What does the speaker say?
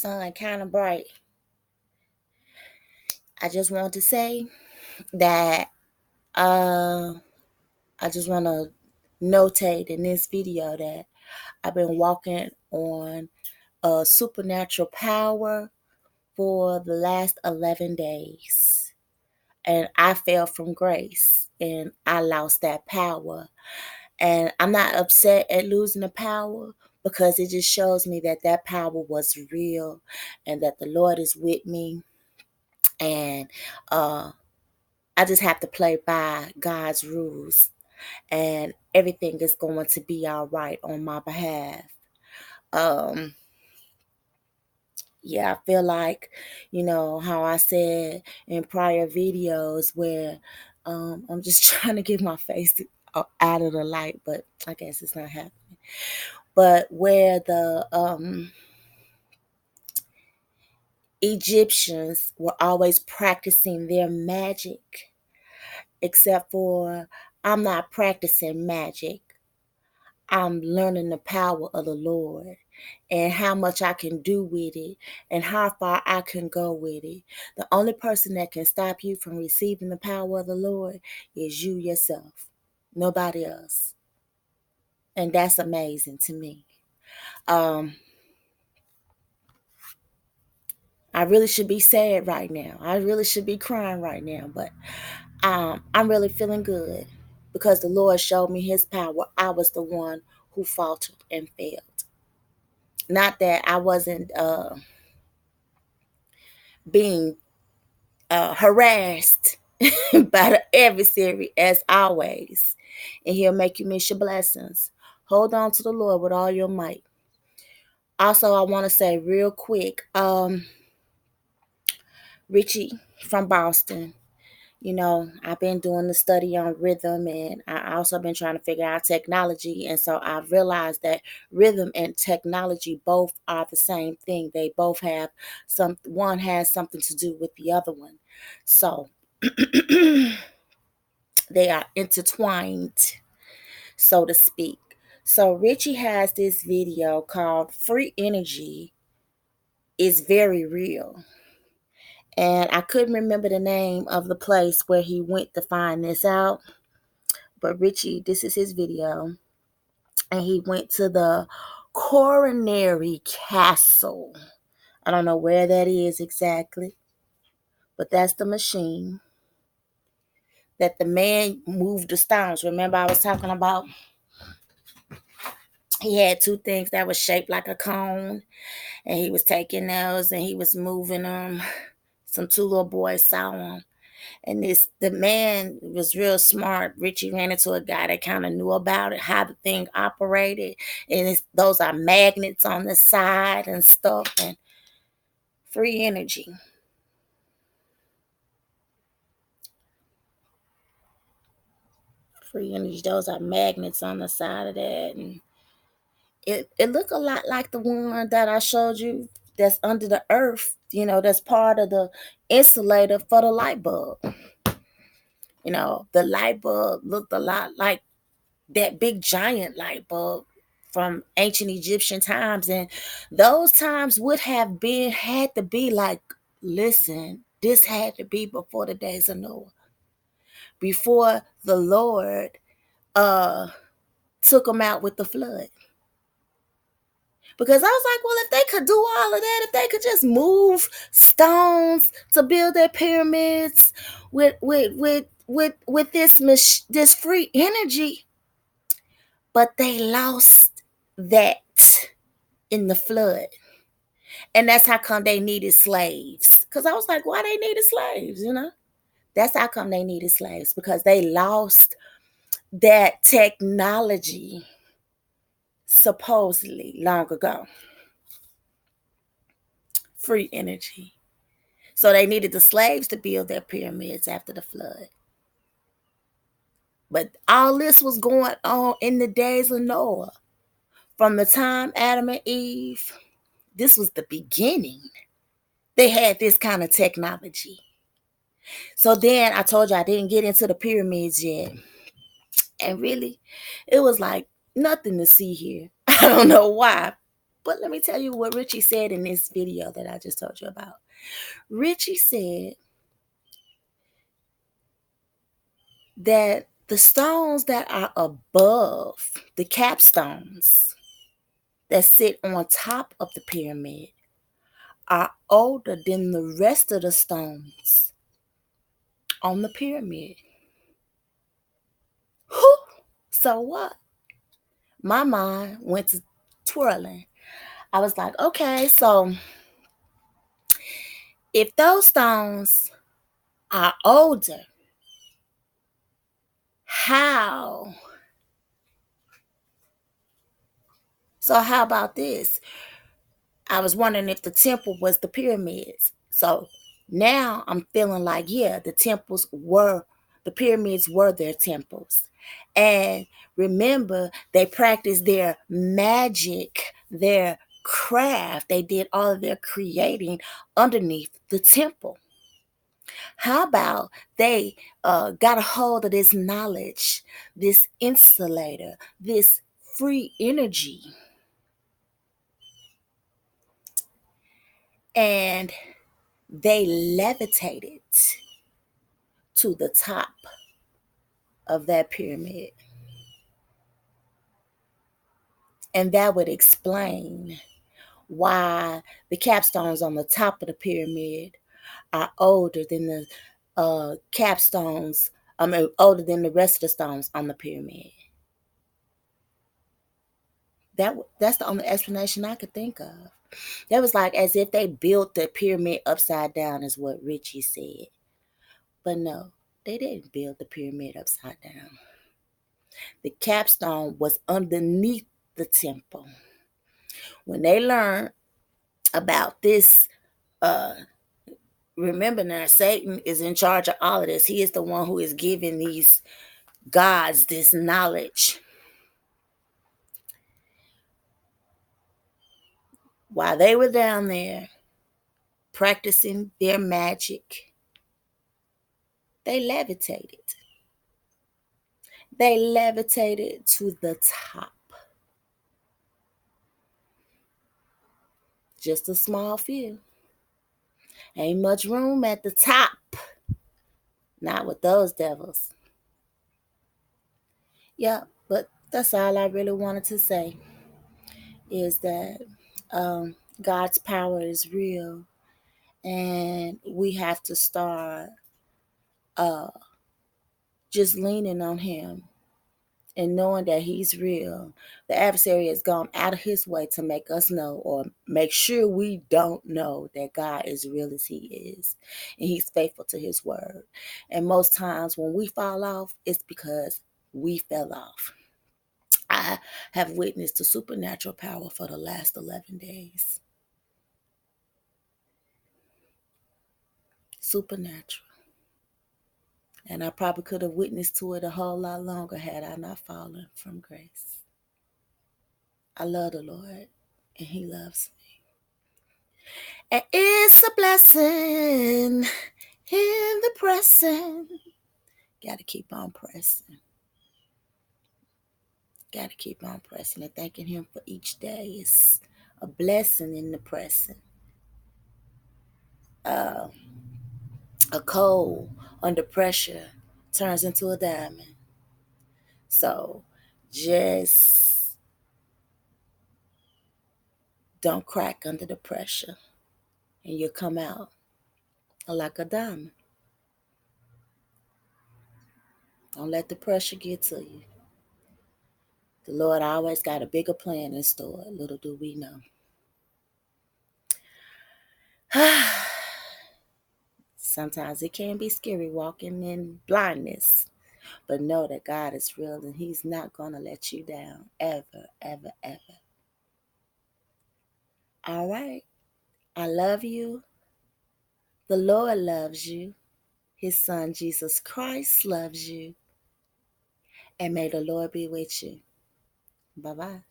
sun kind of bright. I just want to say that I just want to notate in this video that I've been walking on a supernatural power for the last 11 days. And I fell from grace and I lost that power. And I'm not upset at losing the power because it just shows me that that power was real and that the Lord is with me. And I just have to play by God's rules and everything is going to be all right on my behalf. Um, yeah, I feel like, how I said in prior videos where I'm just trying to get my face out of the light, but I guess it's not happening. But where the Egyptians were always practicing their magic, except for I'm not practicing magic. I'm learning the power of the Lord and how much I can do with it and how far I can go with it. The only person that can stop you from receiving the power of the Lord is you yourself, nobody else. And that's amazing to me. I really should be sad right now. I really should be crying right now, but I'm really feeling good because the Lord showed me his power. I was the one who faltered and failed. Not that I wasn't being harassed by the adversary as always. And he'll make you miss your blessings. Hold on to the Lord with all your might. Also, I want to say real quick, Richie from Boston, I've been doing the study on rhythm and I also been trying to figure out technology. And so I realized that rhythm and technology both are the same thing. They both have one has something to do with the other one. So they are intertwined, so to speak. So Richie has this video called Free Energy is Very Real. And I couldn't remember the name of the place where he went to find this out. But Richie, this is his video. And he went to the Coronary Castle. I don't know where that is exactly. But that's the machine that the man moved the stones. Remember I was talking about? He had two things that was shaped like a cone. And he was taking those and he was moving them. Two little boys saw him. And the man was real smart. Richie ran into a guy that kind of knew about it, how the thing operated. And those are magnets on the side and stuff. And free energy. Free energy. Those are magnets on the side of that. And it looked a lot like the one that I showed you that's under the earth, that's part of the insulator for the light bulb. The light bulb looked a lot like that big giant light bulb from ancient Egyptian times. And those times would have had to be like, listen, this had to be before the days of Noah, before the Lord took them out with the flood. Because I was like, well, if they could do all of that, if they could just move stones to build their pyramids with this free energy, but they lost that in the flood. And that's how come they needed slaves. Because I was like, why they needed slaves, That's how come they needed slaves, because they lost that technology supposedly long ago. Free energy. So they needed the slaves to build their pyramids after the flood. But all this was going on in the days of Noah. From the time Adam and Eve, this was the beginning. They had this kind of technology. So then I told you I didn't get into the pyramids yet. And really, it was like nothing to see here. I don't know why. But let me tell you what Richie said in this video that I just told you about. Richie said that the stones that are above the capstones that sit on top of the pyramid are older than the rest of the stones on the pyramid. Whew. So what? My mind went to twirling. I was like, okay, so if those stones are older, how? So how about this? I was wondering if the temple was the pyramids. So now I'm feeling like, yeah, the pyramids were their temples. And remember, they practiced their magic, their craft. They did all of their creating underneath the temple. How about they got a hold of this knowledge, this insulator, this free energy, and they levitated to the top of that pyramid. And that would explain why the capstones on the top of the pyramid are older than the capstones, older than the rest of the stones on the pyramid. That's the only explanation I could think of. That was like as if they built the pyramid upside down, is what Richie said. But no, they didn't build the pyramid upside down. The capstone was underneath the temple. When they learned about this, remember now, Satan is in charge of all of this. He is the one who is giving these gods this knowledge. While they were down there practicing their magic, they levitated. They levitated to the top. Just a small few. Ain't much room at the top. Not with those devils. Yeah, but that's all I really wanted to say is that God's power is real, and we have to start uh, just leaning on Him and knowing that He's real. The adversary has gone out of his way to make us know or make sure we don't know that God is real as He is, and He's faithful to His word. And most times when we fall off, it's because we fell off. I have witnessed the supernatural power for the last 11 days. Supernatural. And I probably could have witnessed to it a whole lot longer had I not fallen from grace. I love the Lord, and He loves me. And it's a blessing in the pressing. Got to keep on pressing. Got to keep on pressing and thanking Him for each day. It's a blessing in the pressing. A coal under pressure turns into a diamond. So just don't crack under the pressure, and you'll come out like a diamond. Don't let the pressure get to you. The Lord always got a bigger plan in store. Little do we know. Sometimes it can be scary walking in blindness, but know that God is real and He's not going to let you down ever, ever, ever. All right. I love you. The Lord loves you. His Son, Jesus Christ, loves you. And may the Lord be with you. Bye-bye.